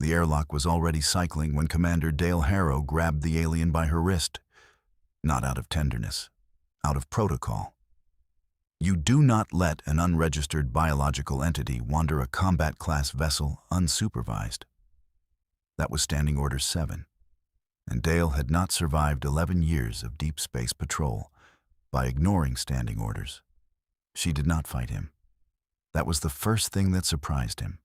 The airlock was already cycling when Commander Dale Harrow grabbed the alien by her wrist. Not out of tenderness, out of protocol. You do not let an unregistered biological entity wander a combat-class vessel unsupervised. That was Standing Order 7, and Dale had not survived 11 years of deep space patrol by ignoring standing orders. She did not fight him. That was the first thing that surprised him.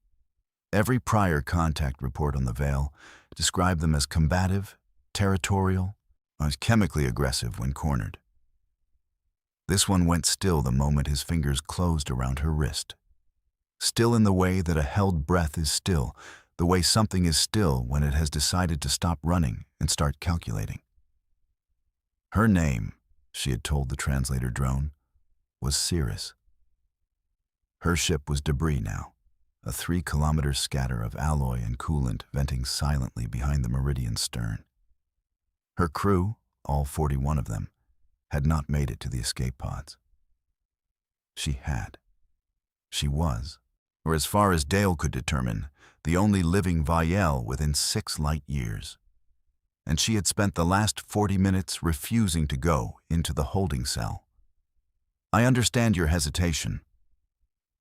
Every prior contact report on the Veil described them as combative, territorial, and chemically aggressive when cornered. This one went still the moment his fingers closed around her wrist. Still in the way that a held breath is still, the way something is still when it has decided to stop running and start calculating. Her name, she had told the translator drone, was Cirrus. Her ship was debris now, a 3-kilometer scatter of alloy and coolant venting silently behind the Meridian stern. Her crew, all 41 of them, had not made it to the escape pods. She had. She was, or as far as Dale could determine, the only living Vielle within 6 light years. And she had spent the last 40 minutes refusing to go into the holding cell. "I understand your hesitation,"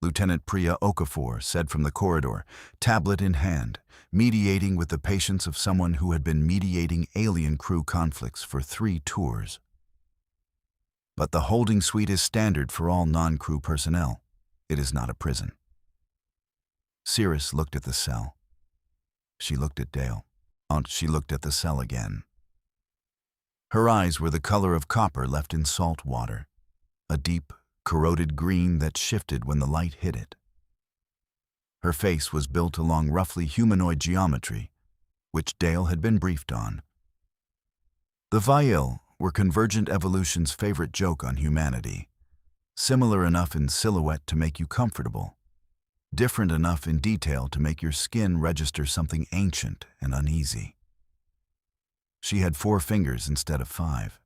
Lieutenant Priya Okafor said from the corridor, tablet in hand, mediating with the patience of someone who had been mediating alien crew conflicts for 3 tours. "But the holding suite is standard for all non-crew personnel. It is not a prison." Cirrus looked at the cell. She looked at Dale. She looked at the cell again. Her eyes were the color of copper left in salt water, a deep, corroded green that shifted when the light hit it. Her face was built along roughly humanoid geometry, which Dale had been briefed on. The Vielle were Convergent Evolution's favorite joke on humanity, similar enough in silhouette to make you comfortable, different enough in detail to make your skin register something ancient and uneasy. She had 4 fingers instead of 5.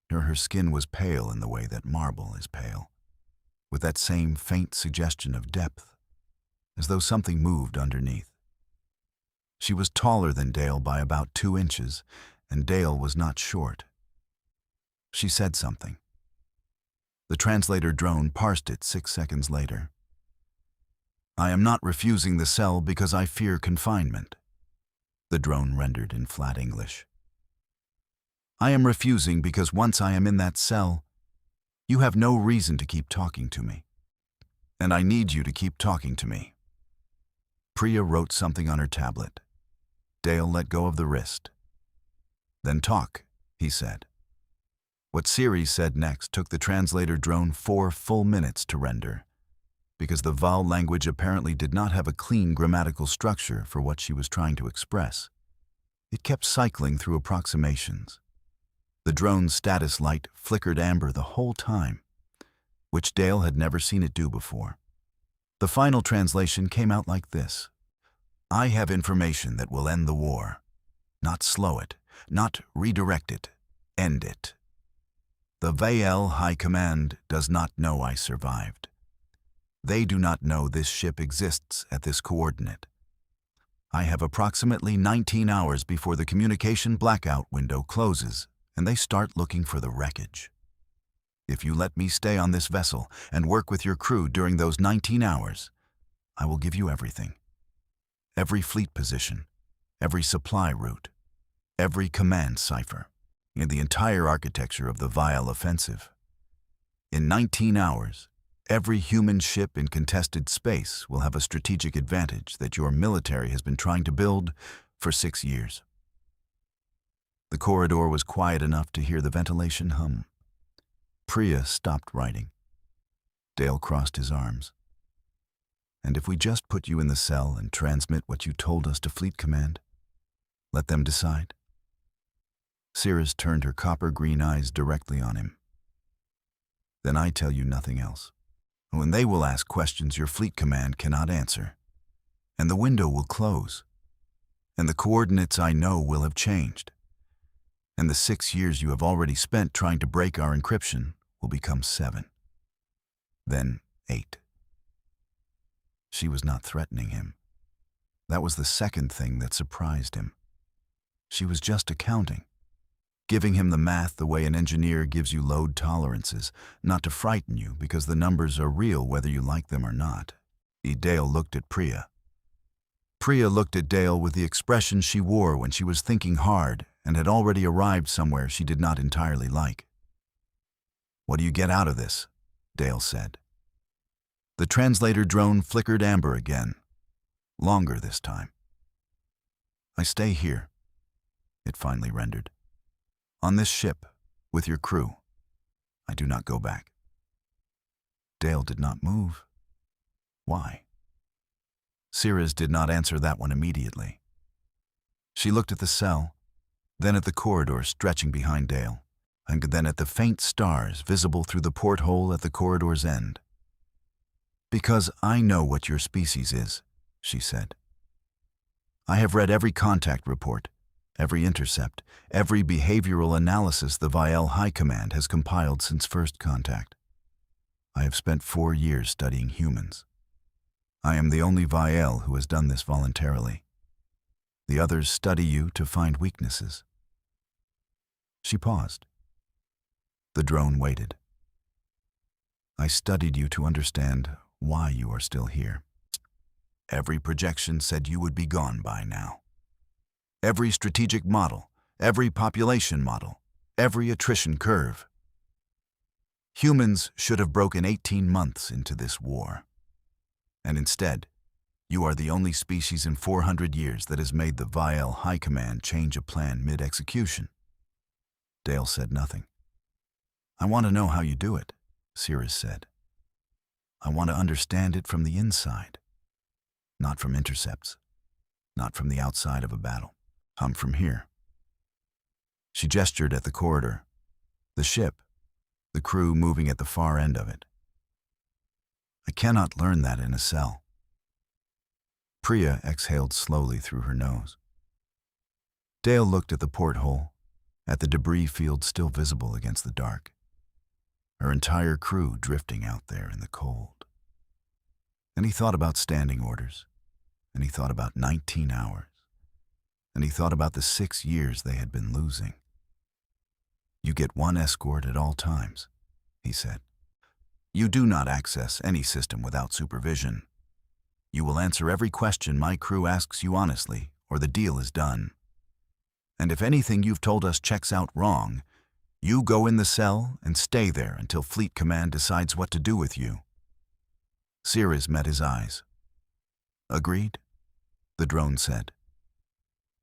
Her skin was pale in the way that marble is pale, with that same faint suggestion of depth, as though something moved underneath. She was taller than Dale by about 2 inches, and Dale was not short. She said something. The translator drone parsed it 6 seconds later. "I am not refusing the cell because I fear confinement," the drone rendered in flat English. "I am refusing because once I am in that cell, you have no reason to keep talking to me. And I need you to keep talking to me." Priya wrote something on her tablet. Dale let go of the wrist. "Then talk," he said. What Siri said next took the translator drone 4 full minutes to render, because the Val language apparently did not have a clean grammatical structure for what she was trying to express. It kept cycling through approximations. The drone's status light flickered amber the whole time, which Dale had never seen it do before. The final translation came out like this: "I have information that will end the war. Not slow it, not redirect it, end it. The Vielle High Command does not know I survived. They do not know this ship exists at this coordinate. I have approximately 19 hours before the communication blackout window closes and they start looking for the wreckage. If you let me stay on this vessel and work with your crew during those 19 hours, I will give you everything. Every fleet position, every supply route, every command cipher, and the entire architecture of the Vielle offensive. In 19 hours, every human ship in contested space will have a strategic advantage that your military has been trying to build for 6 years." The corridor was quiet enough to hear the ventilation hum. Priya stopped writing. Dale crossed his arms. "And if we just put you in the cell and transmit what you told us to Fleet Command, let them decide?" Cirrus turned her copper-green eyes directly on him. "Then I tell you nothing else. When they will ask questions your Fleet Command cannot answer, and the window will close, and the coordinates I know will have changed, and the 6 years you have already spent trying to break our encryption will become 7. Then 8. She was not threatening him. That was the second thing that surprised him. She was just accounting, giving him the math the way an engineer gives you load tolerances, not to frighten you because the numbers are real whether you like them or not. Dale looked at Priya. Priya looked at Dale with the expression she wore when she was thinking hard and had already arrived somewhere she did not entirely like. "What do you get out of this?" Dale said. The translator drone flickered amber again, longer this time. "I stay here," it finally rendered. "On this ship, with your crew. I do not go back." Dale did not move. Why? Sirius did not answer that one immediately. She looked at the cell, then at the corridor stretching behind Dale, and then at the faint stars visible through the porthole at the corridor's end. "Because I know what your species is," she said. "I have read every contact report, every intercept, every behavioral analysis the Vial High Command has compiled since first contact. I have spent 4 years studying humans. I am the only Vial who has done this voluntarily. The others study you to find weaknesses." She paused. The drone waited. "I studied you to understand why you are still here. Every projection said you would be gone by now. Every strategic model, every population model, every attrition curve. Humans should have broken 18 months into this war. And instead, you are the only species in 400 years that has made the Vial High Command change a plan mid-execution." Dale said nothing. "I want to know how you do it," Sirius said. "I want to understand it from the inside, not from intercepts, not from the outside of a battle. I'm from here." She gestured at the corridor, the ship, the crew moving at the far end of it. "I cannot learn that in a cell." Priya exhaled slowly through her nose. Dale looked at the porthole, at the debris field still visible against the dark. Her entire crew drifting out there in the cold. And he thought about standing orders, and he thought about 19 hours, and he thought about the 6 years they had been losing. "You get one escort at all times," he said. "You do not access any system without supervision. You will answer every question my crew asks you honestly, or the deal is done. And if anything you've told us checks out wrong, you go in the cell and stay there until Fleet Command decides what to do with you." Sirius met his eyes. "Agreed?" the drone said.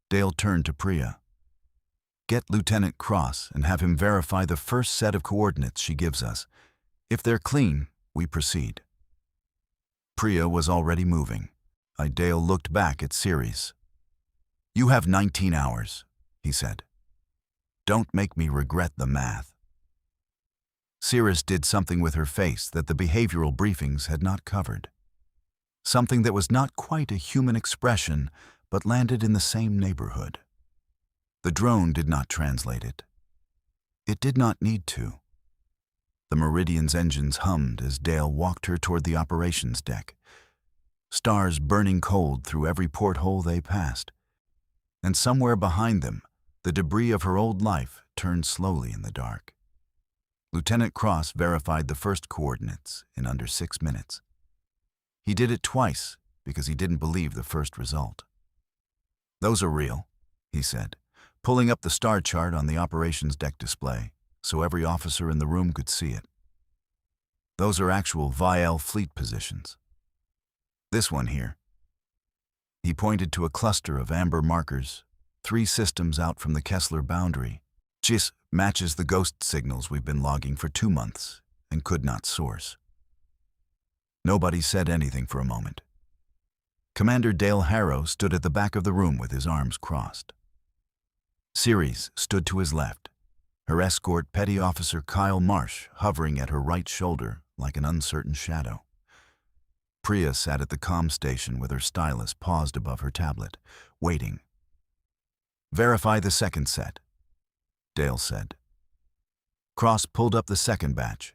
Dale turned to Priya. "Get Lieutenant Cross and have him verify the first set of coordinates she gives us. If they're clean, we proceed." Priya was already moving. Dale looked back at Sirius. "You have 19 hours, he said. "Don't make me regret the math." Sirius did something with her face that the behavioral briefings had not covered. Something that was not quite a human expression, but landed in the same neighborhood. The drone did not translate it. It did not need to. The Meridian's engines hummed as Dale walked her toward the operations deck, stars burning cold through every porthole they passed. And somewhere behind them, the debris of her old life turned slowly in the dark. Lieutenant Cross verified the first coordinates in under 6 minutes. He did it twice because he didn't believe the first result. "Those are real," he said, pulling up the star chart on the operations deck display so every officer in the room could see it. "Those are actual Vial fleet positions. This one here." He pointed to a cluster of amber markers, 3 systems out from the Kessler boundary. "This matches the ghost signals we've been logging for 2 months and could not source." Nobody said anything for a moment. Commander Dale Harrow stood at the back of the room with his arms crossed. Ceres stood to his left, her escort Petty Officer Kyle Marsh hovering at her right shoulder like an uncertain shadow. Priya sat at the comm station with her stylus paused above her tablet, waiting. "Verify the second set," Dale said. Cross pulled up the second batch.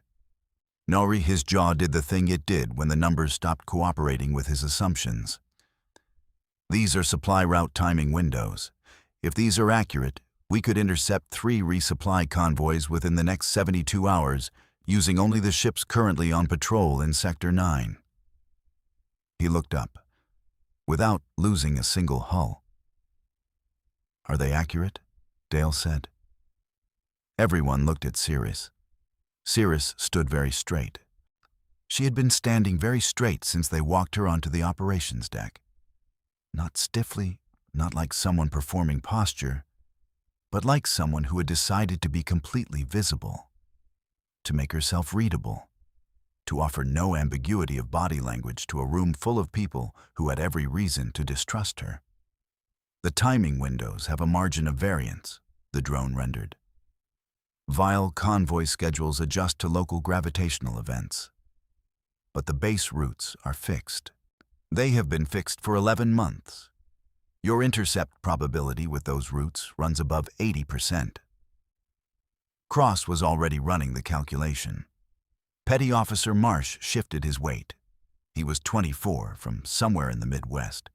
Nori, his jaw did the thing it did when the numbers stopped cooperating with his assumptions. These are supply route timing windows. If these are accurate, we could intercept 3 resupply convoys within the next 72 hours using only the ships currently on patrol in Sector 9. He looked up, without losing a single hull. Are they accurate? Dale said. Everyone looked at Cirrus. Cirrus stood very straight. She had been standing very straight since they walked her onto the operations deck. Not stiffly, not like someone performing posture, but like someone who had decided to be completely visible, to make herself readable, to offer no ambiguity of body language to a room full of people who had every reason to distrust her. The timing windows have a margin of variance, the drone rendered. Vile convoy schedules adjust to local gravitational events. But the base routes are fixed. They have been fixed for 11 months. Your intercept probability with those routes runs above 80%. Cross was already running the calculation. Petty Officer Marsh shifted his weight. He was 24 from somewhere in the Midwest,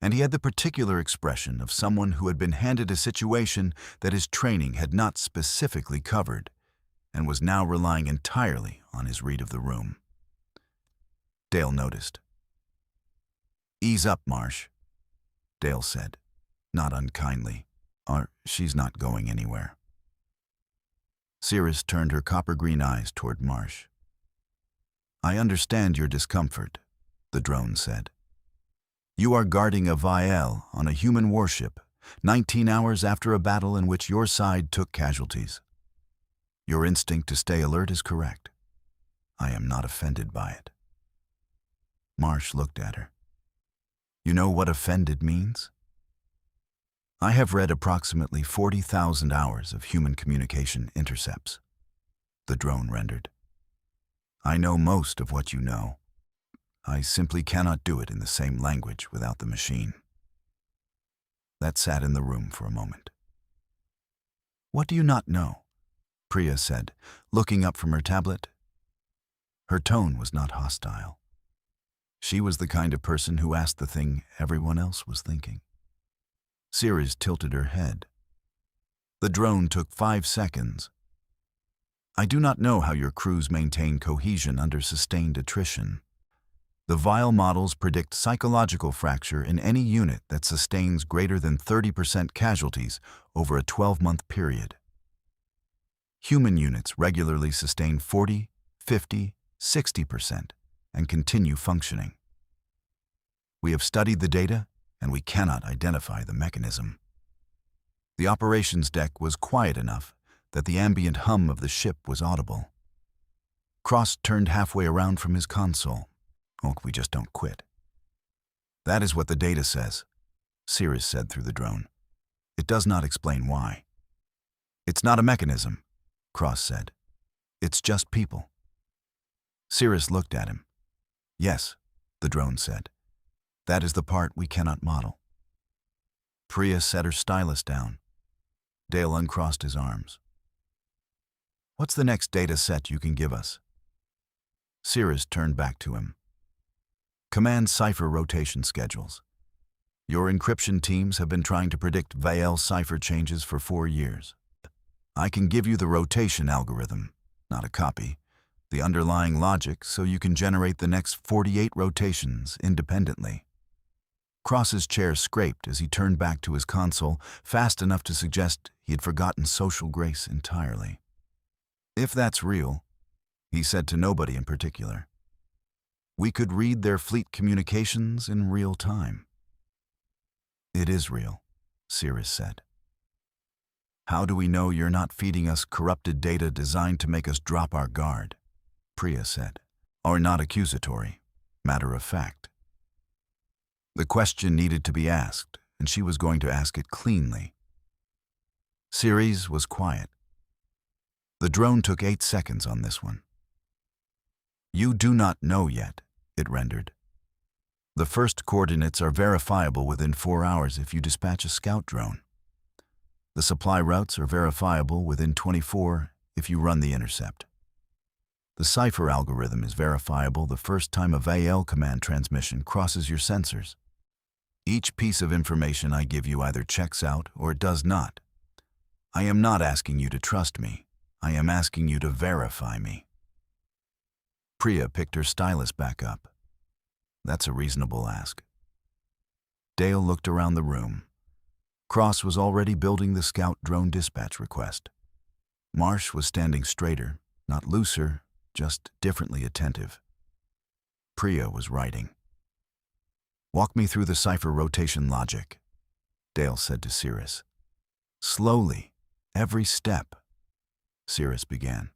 and he had the particular expression of someone who had been handed a situation that his training had not specifically covered and was now relying entirely on his read of the room. Dale noticed. "Ease up, Marsh," Dale said, not unkindly, or she's not going anywhere. Cirrus turned her copper-green eyes toward Marsh. "I understand your discomfort," the drone said. "You are guarding a Vial on a human warship 19 hours after a battle in which your side took casualties. Your instinct to stay alert is correct. I am not offended by it." Marsh looked at her. "You know what offended means?" "I have read approximately 40,000 hours of human communication intercepts," the drone rendered. "I know most of what you know. I simply cannot do it in the same language without the machine." That sat in the room for a moment. "What do you not know?" Priya said, looking up from her tablet. Her tone was not hostile. She was the kind of person who asked the thing everyone else was thinking. Cirrus tilted her head. The drone took 5 seconds. "I do not know how your crews maintain cohesion under sustained attrition. The Vial models predict psychological fracture in any unit that sustains greater than 30% casualties over a 12-month period. Human units regularly sustain 40, 50, 60% and continue functioning. We have studied the data, and we cannot identify the mechanism." The operations deck was quiet enough that the ambient hum of the ship was audible. Cross turned halfway around from his console. "Oh, we just don't quit." "That is what the data says," Cirrus said through the drone. "It does not explain why." "It's not a mechanism," Cross said. "It's just people." Cirrus looked at him. "Yes," the drone said. "That is the part we cannot model." Priya set her stylus down. Dale uncrossed his arms. "What's the next data set you can give us?" Cirrus turned back to him. "Command cipher rotation schedules. Your encryption teams have been trying to predict Vial cipher changes for 4 years. I can give you the rotation algorithm, not a copy, the underlying logic so you can generate the next 48 rotations independently." Cross's chair scraped as he turned back to his console, fast enough to suggest he had forgotten social grace entirely. "If that's real," he said to nobody in particular, "we could read their fleet communications in real time." "It is real," Cirrus said. "How do we know you're not feeding us corrupted data designed to make us drop our guard?" Priya said. "Or not accusatory, matter of fact." The question needed to be asked, and she was going to ask it cleanly. Cirrus was quiet. The drone took 8 seconds on this one. "You do not know yet," it rendered. "The first coordinates are verifiable within 4 hours if you dispatch a scout drone. The supply routes are verifiable within 24 if you run the intercept. The cipher algorithm is verifiable the first time a VAL command transmission crosses your sensors. Each piece of information I give you either checks out or it does not. I am not asking you to trust me. I am asking you to verify me. Priya picked her stylus back up. That's a reasonable ask. Dale looked around the room. Cross was already building the scout drone dispatch request. Marsh was standing straighter, not looser, just differently attentive. Priya was writing. Walk me through the cipher rotation logic, Dale said to Cirrus. Slowly, every step. Cirrus began.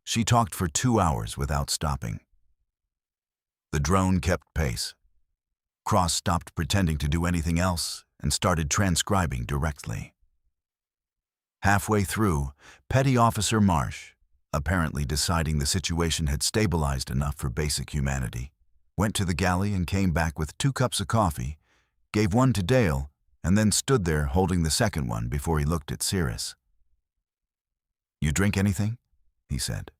She talked for 2 hours without stopping. The drone kept pace. Cross stopped pretending to do anything else and started transcribing directly. Halfway through, Petty Officer Marsh, apparently deciding the situation had stabilized enough for basic humanity, went to the galley and came back with 2 cups of coffee, gave one to Dale, and then stood there holding the second one before he looked at Cirrus. You drink anything? He said.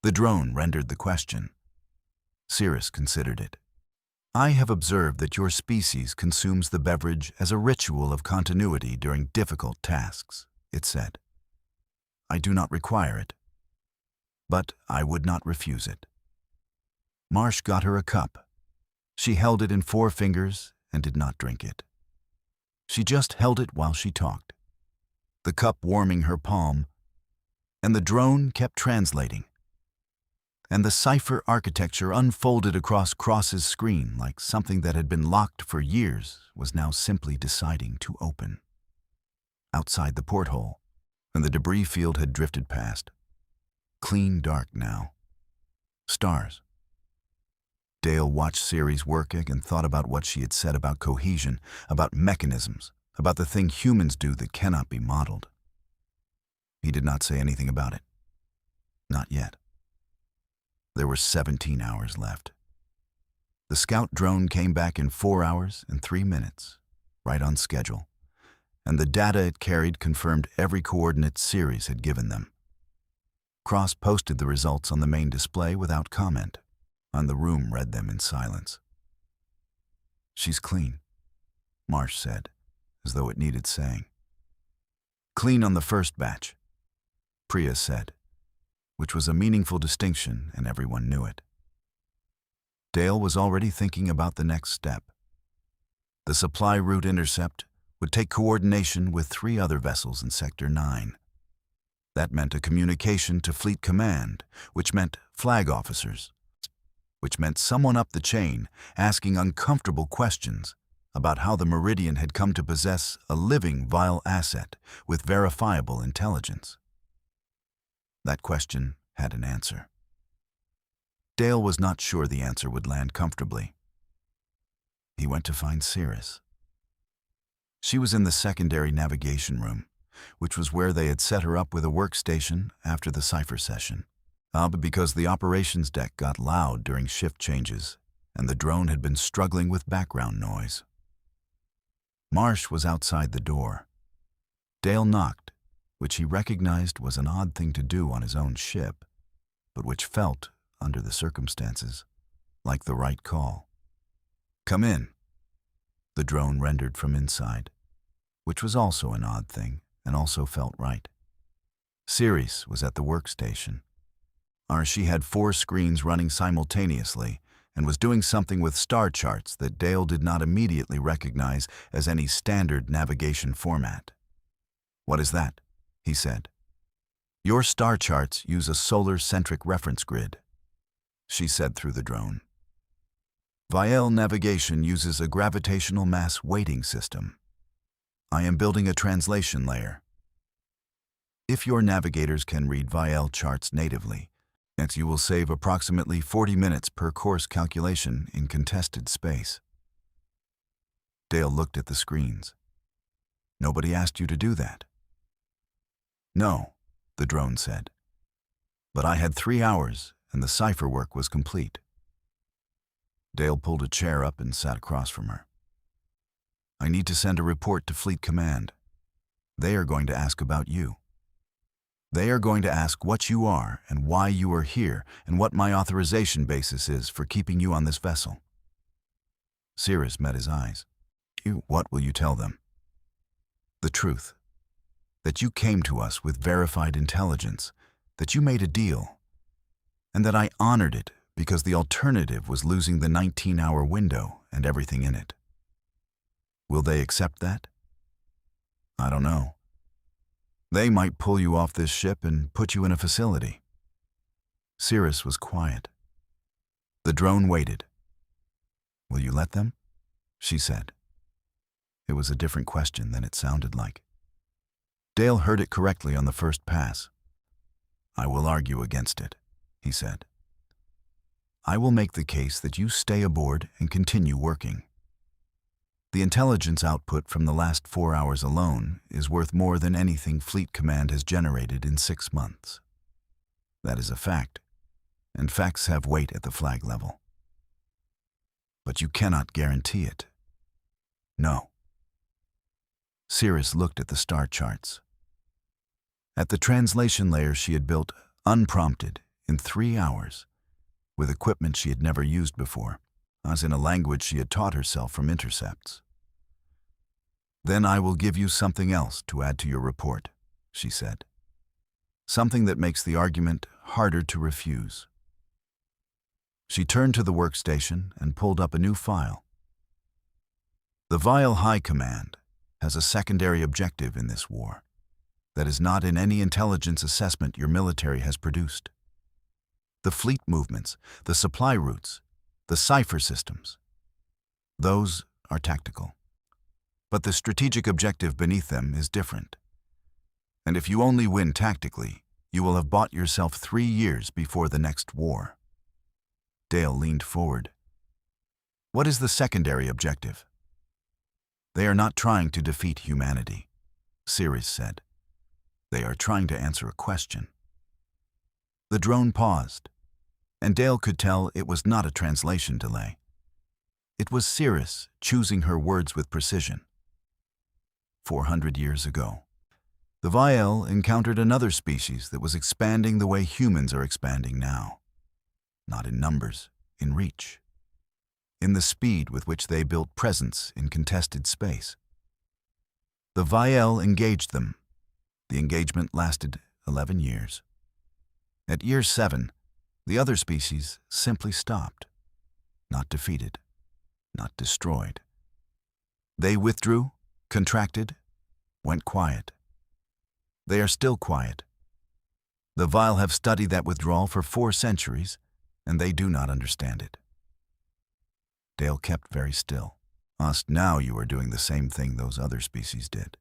The drone rendered the question. Cirrus considered it. I have observed that your species consumes the beverage as a ritual of continuity during difficult tasks, it said. I do not require it, but I would not refuse it. Marsh got her a cup. She held it in 4 fingers and did not drink it. She just held it while she talked, the cup warming her palm, and the drone kept translating. And the cipher architecture unfolded across Cross's screen like something that had been locked for years was now simply deciding to open. Outside the porthole, and the debris field had drifted past. Clean dark now. Stars. Dale watched Ceres working and thought about what she had said about cohesion, about mechanisms, about the thing humans do that cannot be modeled. He did not say anything about it. Not yet. There were 17 hours left. The scout drone came back in 4 hours and 3 minutes, right on schedule, and the data it carried confirmed every coordinate Ceres had given them. Cross posted the results on the main display without comment, and the room read them in silence. She's clean, Marsh said, as though it needed saying. Clean on the first batch, Priya said, which was a meaningful distinction and everyone knew it. Dale was already thinking about the next step. The supply route intercept would take coordination with 3 other vessels in Sector 9. That meant a communication to Fleet Command, which meant flag officers, which meant someone up the chain asking uncomfortable questions about how the Meridian had come to possess a living vile asset with verifiable intelligence. That question had an answer. Dale was not sure the answer would land comfortably. He went to find Cirrus. She was in the secondary navigation room, which was where they had set her up with a workstation after the cipher session. But because the operations deck got loud during shift changes, and the drone had been struggling with background noise. Marsh was outside the door. Dale knocked, which he recognized was an odd thing to do on his own ship, but which felt, under the circumstances, like the right call. Come in, the drone rendered from inside, which was also an odd thing and also felt right. Ceres was at the workstation. She had 4 screens running simultaneously and was doing something with star charts that Dale did not immediately recognize as any standard navigation format. What is that? He said. Your star charts use a solar-centric reference grid, she said through the drone. Vielle navigation uses a gravitational mass weighting system. I am building a translation layer. If your navigators can read Vielle charts natively, you will save approximately 40 minutes per course calculation in contested space. Dale looked at the screens. Nobody asked you to do that. No, the drone said. But I had 3 hours, and the cipher work was complete. Dale pulled a chair up and sat across from her. I need to send a report to Fleet Command. They are going to ask about you. They are going to ask what you are and why you are here and what my authorization basis is for keeping you on this vessel. Cirrus met his eyes. What will you tell them? The truth. That you came to us with verified intelligence, that you made a deal, and that I honored it because the alternative was losing the 19-hour window and everything in it. Will they accept that? I don't know. They might pull you off this ship and put you in a facility. Cirrus was quiet. The drone waited. Will you let them? She said. It was a different question than it sounded like. Dale heard it correctly on the first pass. I will argue against it, he said. I will make the case that you stay aboard and continue working. The intelligence output from the last 4 hours alone is worth more than anything Fleet Command has generated in 6 months. That is a fact, and facts have weight at the flag level. But you cannot guarantee it. No. Cirrus looked at the star charts. At the translation layer she had built, unprompted, in 3 hours, with equipment she had never used before, as in a language she had taught herself from intercepts. Then I will give you something else to add to your report, she said. Something that makes the argument harder to refuse. She turned to the workstation and pulled up a new file. The Vile High Command has a secondary objective in this war that is not in any intelligence assessment your military has produced. The fleet movements, the supply routes, the cipher systems, those are tactical. But the strategic objective beneath them is different. And if you only win tactically, you will have bought yourself 3 years before the next war. Dale leaned forward. What is the secondary objective? They are not trying to defeat humanity, Cirrus said. They are trying to answer a question. The drone paused, and Dale could tell it was not a translation delay. It was Cirrus choosing her words with precision. 400 years ago, the Vile encountered another species that was expanding the way humans are expanding now. Not in numbers, in reach. In the speed with which they built presence in contested space. The Vile engaged them. The engagement lasted 11 years. At year 7, the other species simply stopped. Not defeated, not destroyed. They withdrew, contracted, went quiet. They are still quiet. The Vile have studied that withdrawal for 4 centuries, and they do not understand it. Dale kept very still. Now you are doing the same thing those other species did.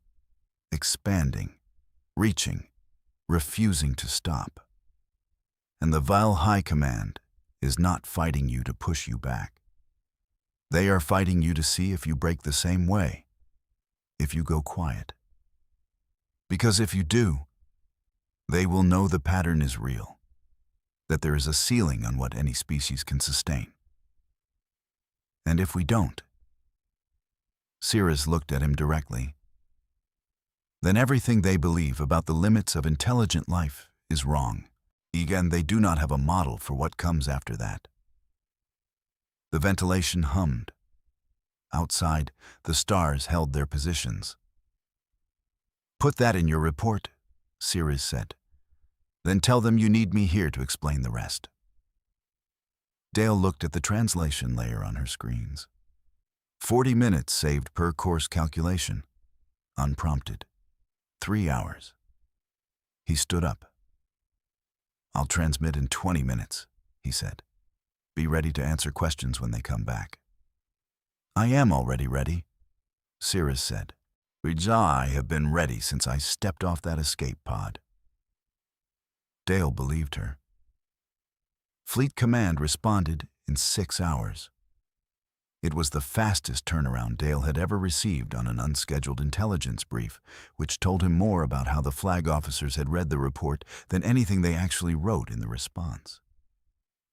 Expanding, reaching, refusing to stop. And the Vile High Command is not fighting you to push you back. They are fighting you to see if you break the same way, if you go quiet. Because if you do, they will know the pattern is real, that there is a ceiling on what any species can sustain. And if we don't, Cirrus looked at him directly, then everything they believe about the limits of intelligent life is wrong. Again, they do not have a model for what comes after that. The ventilation hummed. Outside, the stars held their positions. Put that in your report, Cirrus said. Then tell them you need me here to explain the rest. Dale looked at the translation layer on her screens. 40 minutes saved per course calculation. Unprompted. 3 hours. He stood up. I'll transmit in 20 minutes, he said. Be ready to answer questions when they come back. I am already ready, Cirrus said. I have been ready since I stepped off that escape pod. Dale believed her. Fleet Command responded in 6 hours. It was the fastest turnaround Dale had ever received on an unscheduled intelligence brief, which told him more about how the flag officers had read the report than anything they actually wrote in the response.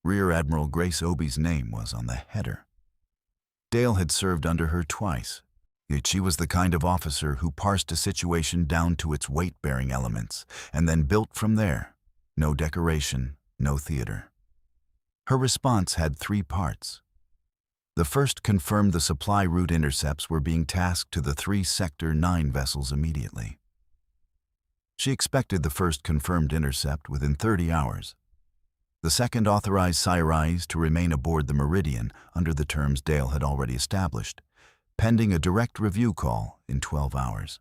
Rear Admiral Grace Obie's name was on the header. Dale had served under her twice, yet she was the kind of officer who parsed a situation down to its weight-bearing elements and then built from there. No decoration, no theater. Her response had 3 parts. The first confirmed the supply route intercepts were being tasked to the 3 Sector 9 vessels immediately. She expected the first confirmed intercept within 30 hours. The second authorized Scifi to remain aboard the Meridian under the terms Dale had already established, pending a direct review call in 12 hours.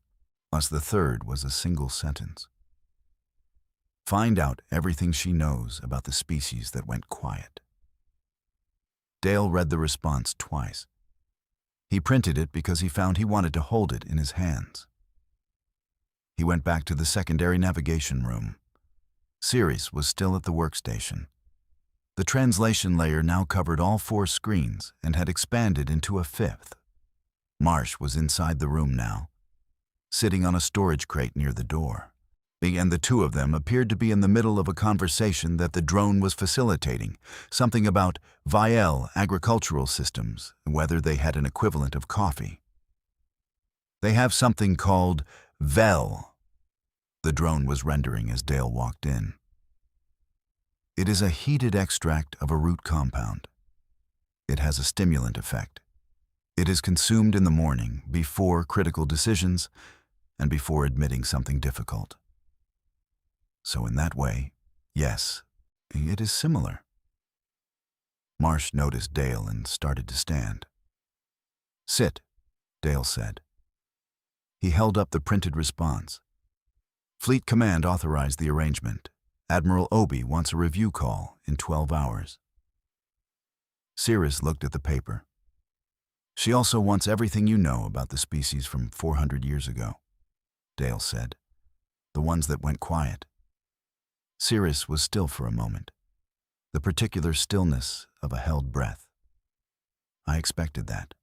Plus the third was a single sentence. Find out everything she knows about the species that went quiet. Dale read the response twice. He printed it because he found he wanted to hold it in his hands. He went back to the secondary navigation room. Sirius was still at the workstation. The translation layer now covered all 4 screens and had expanded into a 5th. Marsh was inside the room now, sitting on a storage crate near the door. And the two of them appeared to be in the middle of a conversation that the drone was facilitating, something about Vielle agricultural systems, whether they had an equivalent of coffee. They have something called Vel, the drone was rendering as Dale walked in. It is a heated extract of a root compound. It has a stimulant effect. It is consumed in the morning, before critical decisions, and before admitting something difficult. So in that way, yes, it is similar. Marsh noticed Dale and started to stand. Sit, Dale said. He held up the printed response. Fleet Command authorized the arrangement. Admiral Obi wants a review call in 12 hours. Sirius looked at the paper. She also wants everything you know about the species from 400 years ago, Dale said. The ones that went quiet. Sirius was still for a moment, the particular stillness of a held breath. I expected that,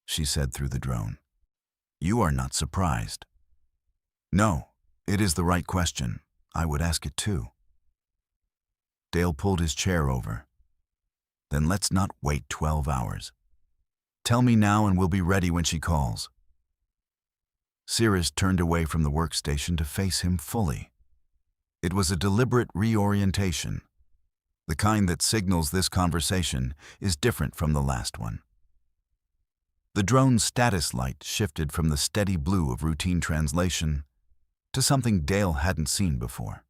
she said through the drone. You are not surprised. No, it is the right question. I would ask it too. Dale pulled his chair over. Then let's not wait 12 hours. Tell me now and we'll be ready when she calls. Sirius turned away from the workstation to face him fully. It was a deliberate reorientation. The kind that signals this conversation is different from the last one. The drone's status light shifted from the steady blue of routine translation to something Dale hadn't seen before.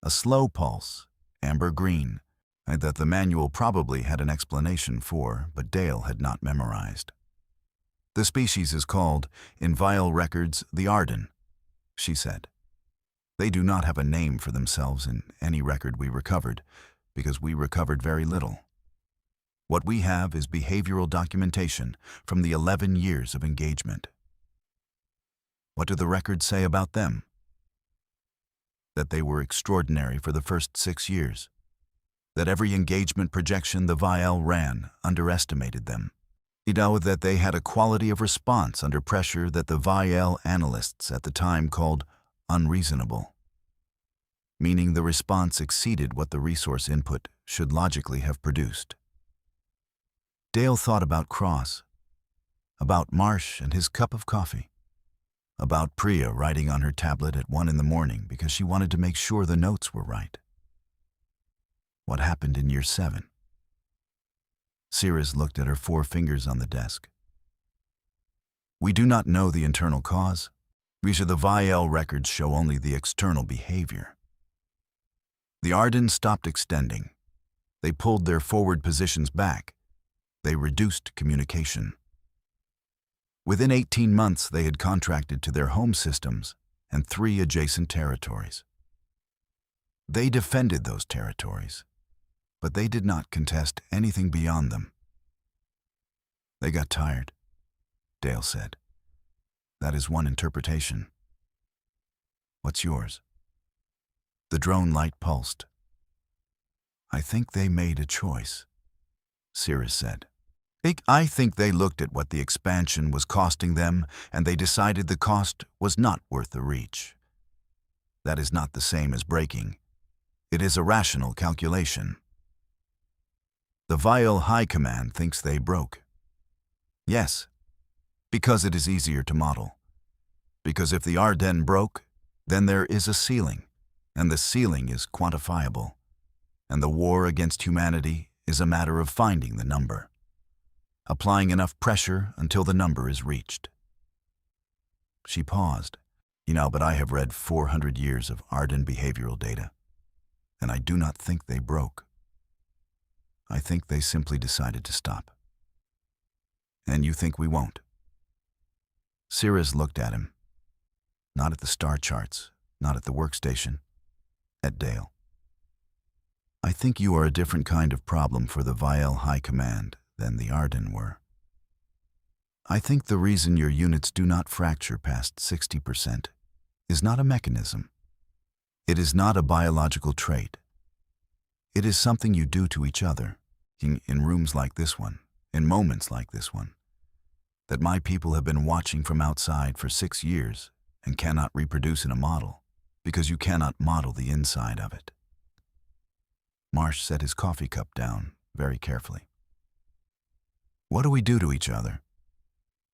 A slow pulse, amber green, that the manual probably had an explanation for, but Dale had not memorized. The species is called, in Vielle records, the Arden, she said. They do not have a name for themselves in any record we recovered, because we recovered very little. What we have is behavioral documentation from the 11 years of engagement. What do the records say about them? That they were extraordinary for the first 6 years. That every engagement projection the Vielle ran underestimated them. That they had a quality of response under pressure that the Vielle analysts at the time called unreasonable, meaning the response exceeded what the resource input should logically have produced. Dale thought about Cross, about Marsh and his cup of coffee, about Priya writing on her tablet at 1 a.m. because she wanted to make sure the notes were right. What happened in year 7? Sirius looked at her 4 fingers on the desk. We do not know the internal cause. The Vielle records show only the external behavior. The Arden stopped extending. They pulled their forward positions back. They reduced communication. Within 18 months, they had contracted to their home systems and 3 adjacent territories. They defended those territories, but they did not contest anything beyond them. They got tired, Dale said. That is one interpretation. What's yours? The drone light pulsed. I think they made a choice, Sirius said. I think they looked at what the expansion was costing them, and they decided the cost was not worth the reach. That is not the same as breaking. It is a rational calculation. The Vielle High Command thinks they broke. Yes, because it is easier to model. Because if the Ardennes broke, then there is a ceiling, and the ceiling is quantifiable, and the war against humanity is a matter of finding the number, applying enough pressure until the number is reached. She paused. But I have read 400 years of Arden behavioral data, and I do not think they broke. I think they simply decided to stop. And you think we won't? Cirrus looked at him. Not at the star charts, not at the workstation, at Dale. I think you are a different kind of problem for the Vial High Command than the Arden were. I think the reason your units do not fracture past 60% is not a mechanism. It is not a biological trait. It is something you do to each other, in rooms like this one, in moments like this one, that my people have been watching from outside for 6 years and cannot reproduce in a model, because you cannot model the inside of it. Marsh set his coffee cup down very carefully. What do we do to each other?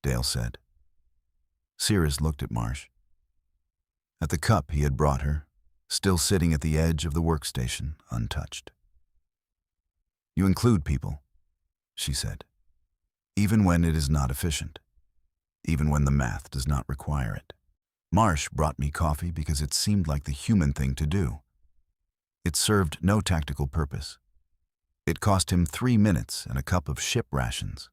Dale said. Cirrus looked at Marsh. At the cup he had brought her, still sitting at the edge of the workstation, untouched. You include people, she said, even when it is not efficient, even when the math does not require it. Marsh brought me coffee because it seemed like the human thing to do. It served no tactical purpose. It cost him 3 minutes and a cup of ship rations.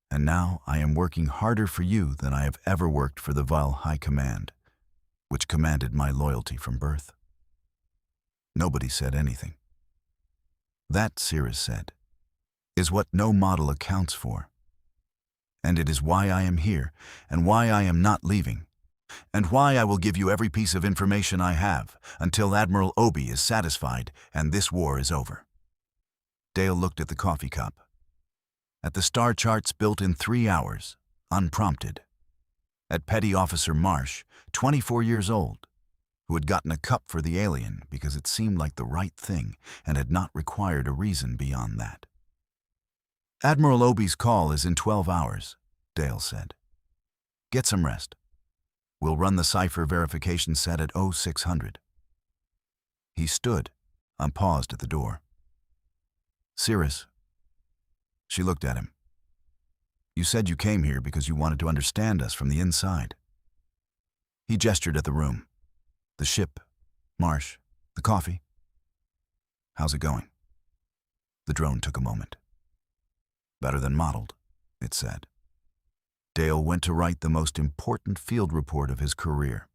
And now I am working harder for you than I have ever worked for the Vial High Command, which commanded my loyalty from birth. Nobody said anything. That, Cirrus said, is what no model accounts for. And it is why I am here, and why I am not leaving, and why I will give you every piece of information I have until Admiral Obi is satisfied and this war is over. Dale looked at the coffee cup, at the star charts built in 3 hours, unprompted, at Petty Officer Marsh, 24 years old, who had gotten a cup for the alien because it seemed like the right thing and had not required a reason beyond that. Admiral Obi's call is in 12 hours, Dale said. Get some rest. We'll run the cipher verification set at 0600. He stood, and paused at the door. Cirrus. She looked at him. You said you came here because you wanted to understand us from the inside. He gestured at the room. The ship, Marsh, the coffee. How's it going? The drone took a moment. Better than modeled, it said. Dale went to write the most important field report of his career.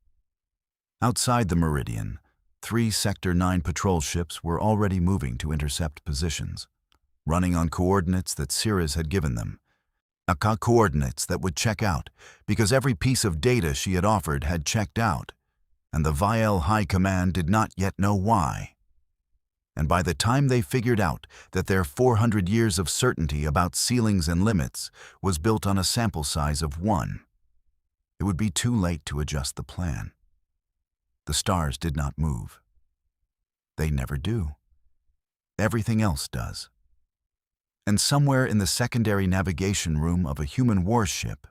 Outside the Meridian, 3 Sector 9 patrol ships were already moving to intercept positions, running on coordinates that Cirrus had given them. Coordinates that would check out, because every piece of data she had offered had checked out, and the Vial High Command did not yet know why. And by the time they figured out that their 400 years of certainty about ceilings and limits was built on a sample size of 1, it would be too late to adjust the plan. The stars did not move. They never do. Everything else does. And somewhere in the secondary navigation room of a human warship,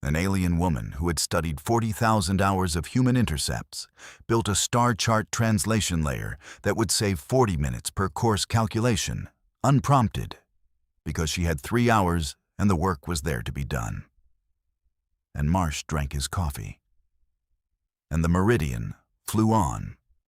an alien woman who had studied 40,000 hours of human intercepts built a star chart translation layer that would save 40 minutes per course calculation, unprompted, because she had 3 hours and the work was there to be done. And Marsh drank his coffee. And the Meridian flew on